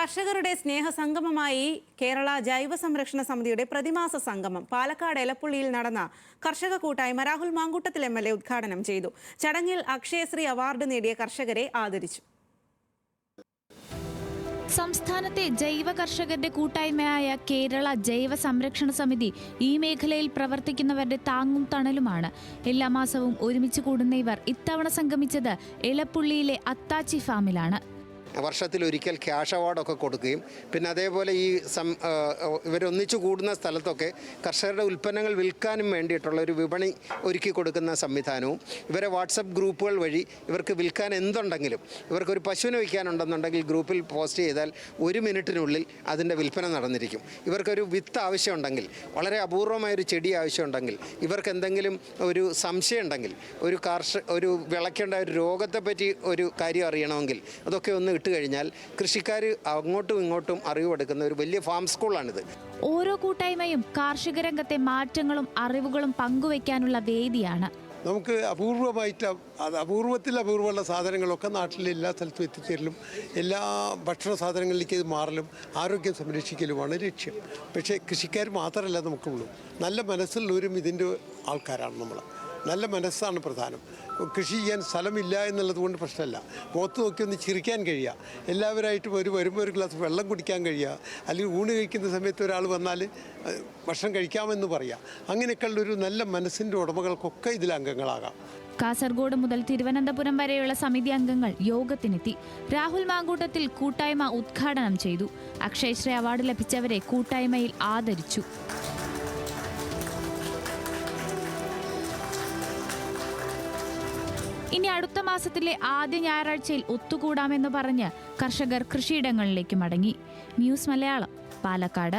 കർഷകരുടെ സ്നേഹസംഗമമായി കേരള ജൈവ സംരക്ഷണ സമിതിയുടെ പ്രതിമാസ സംഗമം പാലക്കാട് എലപ്പുള്ളിയിൽ നടന്ന കർഷക കൂട്ടായ്മ രാഹുൽ മാങ്കൂട്ടത്തിൽ MLA ഉദ്ഘാടനം ചെയ്തു. ചടങ്ങിൽ അക്ഷയശ്രീ അവാർഡ് നേടിയ കർഷകരെ ആദരിച്ചു. സംസ്ഥാനത്തെ ജൈവ കർഷകരുടെ കൂട്ടായ്മയായ കേരള ജൈവ സംരക്ഷണ സമിതി ഈ മേഖലയിൽ പ്രവർത്തിക്കുന്നവരുടെ താങ്ങും തണലുമാണ്. എല്ലാ മാസവും ഒരുമിച്ച് കൂടുന്ന ഇവർ ഇത്തവണ സംഗമിച്ചത് എലപ്പുള്ളിയിലെ അത്താച്ചി ഫാമിലാണ്. വർഷത്തിലൊരിക്കൽ ക്യാഷ് അവാർഡൊക്കെ കൊടുക്കുകയും പിന്നെ അതേപോലെ ഈ ഇവരൊന്നിച്ചു കൂടുന്ന സ്ഥലത്തൊക്കെ കർഷകരുടെ ഉൽപ്പന്നങ്ങൾ വിൽക്കാനും വേണ്ടിയിട്ടുള്ള ഒരു വിപണി ഒരുക്കി കൊടുക്കുന്ന സംവിധാനവും ഇവരെ വാട്സപ്പ് ഗ്രൂപ്പുകൾ വഴി ഇവർക്ക് വിൽക്കാൻ എന്തുണ്ടെങ്കിലും ഇവർക്കൊരു പശുവിനെ വിൽക്കാനുണ്ടെന്നുണ്ടെങ്കിൽ ഗ്രൂപ്പിൽ പോസ്റ്റ് ചെയ്താൽ 1 മിനിറ്റിനുള്ളിൽ അതിൻ്റെ വിൽപ്പന നടന്നിരിക്കും. ഇവർക്കൊരു വിത്ത് ആവശ്യമുണ്ടെങ്കിൽ, വളരെ അപൂർവമായൊരു ചെടി ആവശ്യമുണ്ടെങ്കിൽ, ഇവർക്ക് എന്തെങ്കിലും ഒരു സംശയം ഉണ്ടെങ്കിൽ, ഒരു വിളയ്ക്കേണ്ട ഒരു രോഗത്തെപ്പറ്റി ഒരു കാര്യം അറിയണമെങ്കിൽ അതൊക്കെ ഒന്ന് കഴിഞ്ഞാൽ കൃഷിക്കാർ അങ്ങോട്ടും ഇങ്ങോട്ടും അറിവെടുക്കുന്ന ഒരു വലിയ ഫാം സ്കൂളാണിത്. ഓരോ കൂട്ടായ്മയും കാർഷിക രംഗത്തെ മാറ്റങ്ങളും അറിവുകളും പങ്കുവയ്ക്കാനുള്ള വേദിയാണ്. നമുക്ക് അപൂർവമുള്ള സാധനങ്ങളൊക്കെ നാട്ടിലെ എല്ലാ സ്ഥലത്തും എത്തിച്ചേരലും എല്ലാ ഭക്ഷണ സാധനങ്ങളിലേക്ക് ഇത് മാറലും ആരോഗ്യം സംരക്ഷിക്കലുമാണ് ലക്ഷ്യം. പക്ഷേ കൃഷിക്കാർ മാത്രമല്ല നമുക്കുള്ളൂ, നല്ല മനസ്സുള്ളവരും ഇതിൻ്റെ ആൾക്കാരാണ്. നമ്മൾ നല്ല മനസ്സാണ് പ്രധാനം. കൃഷി ചെയ്യാൻ സ്ഥലമില്ല എന്നുള്ളത് കൊണ്ട് പ്രശ്നമല്ല, മുഖത്ത് നോക്കി ഒന്ന് ചിരിക്കാൻ കഴിയുക, എല്ലാവരായിട്ടും വരുമ്പോൾ ഒരു ഗ്ലാസ് വെള്ളം കുടിക്കാൻ കഴിയുക, അല്ലെങ്കിൽ ഊണ് കഴിക്കുന്ന സമയത്ത് ഒരാൾ വന്നാൽ ഭക്ഷണം കഴിക്കാമെന്ന് പറയുക. അങ്ങനെയൊക്കെയുള്ളൊരു നല്ല മനസ്സിൻ്റെ ഉടമകൾക്കൊക്കെ ഇതിൽ അംഗങ്ങളാകാം. കാസർഗോഡ് മുതൽ തിരുവനന്തപുരം വരെയുള്ള സമിതി അംഗങ്ങൾ യോഗത്തിനെത്തി. രാഹുൽ മാങ്കൂട്ടത്തിൽ കൂട്ടായ്മ ഉദ്ഘാടനം ചെയ്തു. അക്ഷയശ്രീ അവാർഡ് ലഭിച്ചവരെ കൂട്ടായ്മയിൽ ആദരിച്ചു. ഇനി അടുത്ത മാസത്തിലെ ആദ്യ ഞായറാഴ്ചയിൽ ഒത്തുകൂടാമെന്ന് പറഞ്ഞ് കർഷകർ കൃഷിയിടങ്ങളിലേക്ക് മടങ്ങി. ന്യൂസ് മലയാളം, പാലക്കാട്.